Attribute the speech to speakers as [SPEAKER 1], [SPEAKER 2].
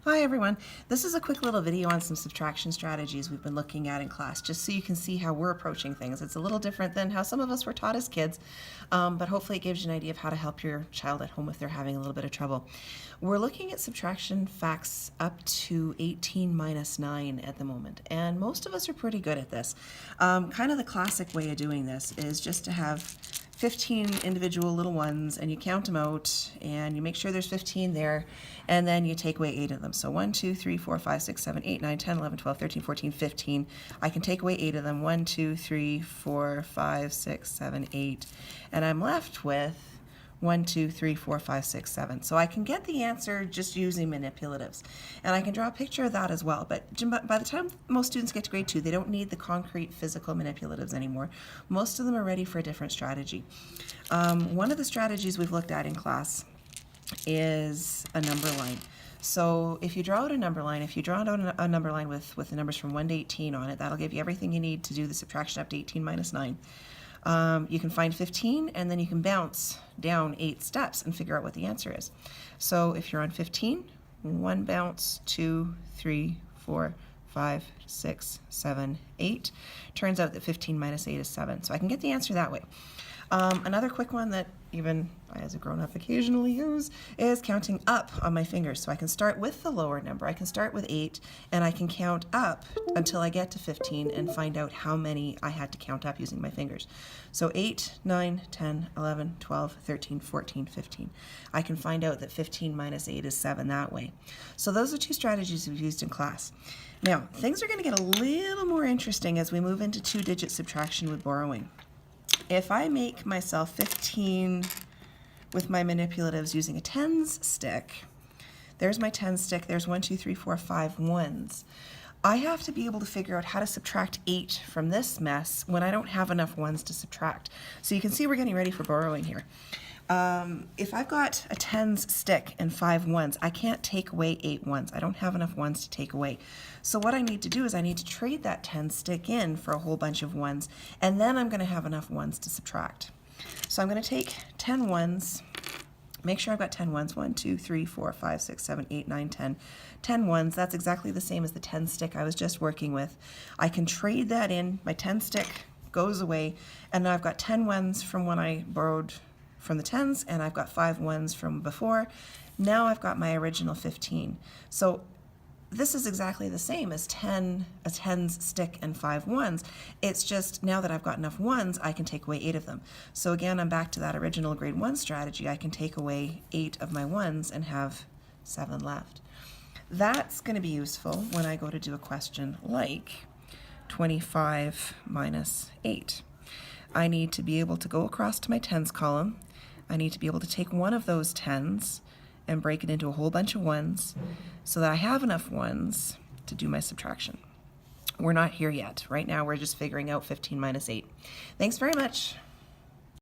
[SPEAKER 1] Hi everyone. This is a quick little video on some subtraction strategies we've been looking at in class, just so you can see how we're approaching things. It's a little different than how some of us were taught as kids, but hopefully it gives you an idea of how to help your child at home if they're having a little bit of trouble. We're looking at subtraction facts up to 18 minus 9 at the moment, and most of us are pretty good at this. Kind of the classic way of doing this is just to have 15 individual little ones, and you count them out and you make sure there's 15 there, and then you take away 8 of them. So 1, 2, 3, 4, 5, 6, 7, 8, 9, 10, 11, 12, 13, 14, 15. I can take away 8 of them. 1, 2, 3, 4, 5, 6, 7, 8. And I'm left with 1, 2, 3, 4, 5, 6, 7. So I can get the answer just using manipulatives. And I can draw a picture of that as well. But by the time most students get to grade 2, they don't need the concrete physical manipulatives anymore. Most of them are ready for a different strategy. One of the strategies we've looked at in class is a number line. So if you draw out a number line, if you draw out a number line with the numbers from 1 to 18 on it, that'll give you everything you need to do the subtraction up to 18 minus 9. You can find 15, and then you can bounce down 8 steps and figure out what the answer is. So if you're on 15, 1 bounce, 2, 3, 4, 5, 6, 7, 8. Turns out that 15 minus 8 is 7. So I can get the answer that way. Another quick one that even I as a grown-up occasionally use is counting up on my fingers. So I can start with the lower number. I can start with 8, and I can count up until I get to 15 and find out how many I had to count up using my fingers. So 8, 9, 10, 11, 12, 13, 14, 15. I can find out that 15 minus 8 is 7 that way. So those are 2 strategies we've used in class. Now, things are going to get a little more interesting as we move into 2-digit subtraction with borrowing. If I make myself 15 with my manipulatives using a tens stick, there's my tens stick, there's 1, 2, 3, 4, 5 ones. I have to be able to figure out how to subtract 8 from this mess when I don't have enough ones to subtract. So you can see we're getting ready for borrowing here. If I've got a tens stick and 5 ones, I can't take away 8 ones. I don't have enough ones to take away. So what I need to do is I need to trade that tens stick in for a whole bunch of ones, and then I'm going to have enough ones to subtract. So I'm going to take 10 ones, make sure I've got 10 ones, 1, 2, 3, 4, 5, 6, 7, 8, 9, 10. 10 ones, that's exactly the same as the 10 stick I was just working with. I can trade that in, my 10 stick goes away, and now I've got 10 ones from when I borrowed from the tens, and I've got 5 ones from before. Now I've got my original 15. So this is exactly the same as a tens stick and 5 ones. It's just now that I've got enough ones, I can take away 8 of them. So again, I'm back to that original grade 1 strategy. I can take away 8 of my ones and have 7 left. That's going to be useful when I go to do a question like 25 minus 8. I need to be able to go across to my tens column. I need to be able to take one of those tens and break it into a whole bunch of ones so that I have enough ones to do my subtraction. We're not here yet. Right now we're just figuring out 15 minus 8. Thanks very much.